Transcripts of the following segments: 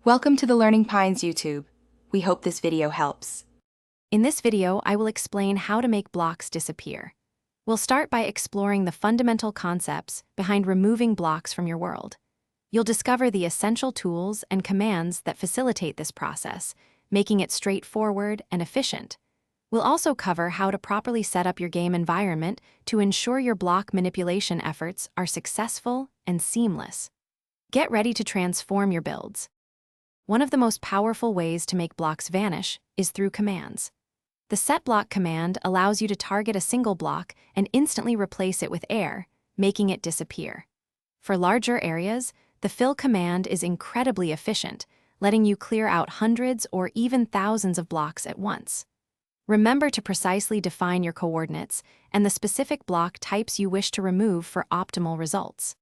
Welcome to the Learning Pines YouTube. We hope this video helps. In this video, I will explain how to make blocks disappear. We'll start by exploring the fundamental concepts behind removing blocks from your world. You'll discover the essential tools and commands that facilitate this process, making it straightforward and efficient. We'll also cover how to properly set up your game environment to ensure your block manipulation efforts are successful and seamless. Get ready to transform your builds. One of the most powerful ways to make blocks vanish is through commands. The set block command allows you to target a single block and instantly replace it with air, making it disappear. For larger areas, the fill command is incredibly efficient, letting you clear out hundreds or even thousands of blocks at once. Remember to precisely define your coordinates and the specific block types you wish to remove for optimal results.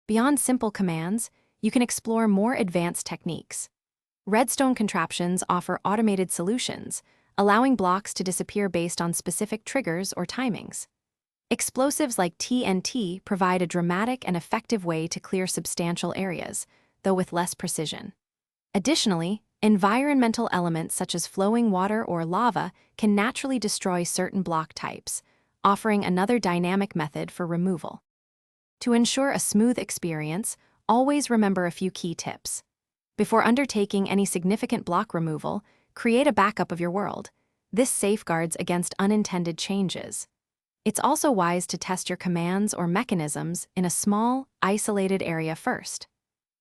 Beyond simple commands, you can explore more advanced techniques. Redstone contraptions offer automated solutions, allowing blocks to disappear based on specific triggers or timings. Explosives like TNT provide a dramatic and effective way to clear substantial areas, though with less precision. Additionally, environmental elements such as flowing water or lava can naturally destroy certain block types, offering another dynamic method for removal. To ensure a smooth experience, always remember a few key tips. Before undertaking any significant block removal, create a backup of your world. This safeguards against unintended changes. It's also wise to test your commands or mechanisms in a small, isolated area first.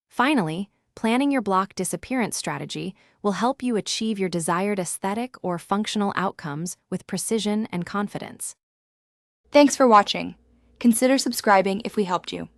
Finally, planning your block disappearance strategy will help you achieve your desired aesthetic or functional outcomes with precision and confidence. Thanks for watching. Consider subscribing if we helped you.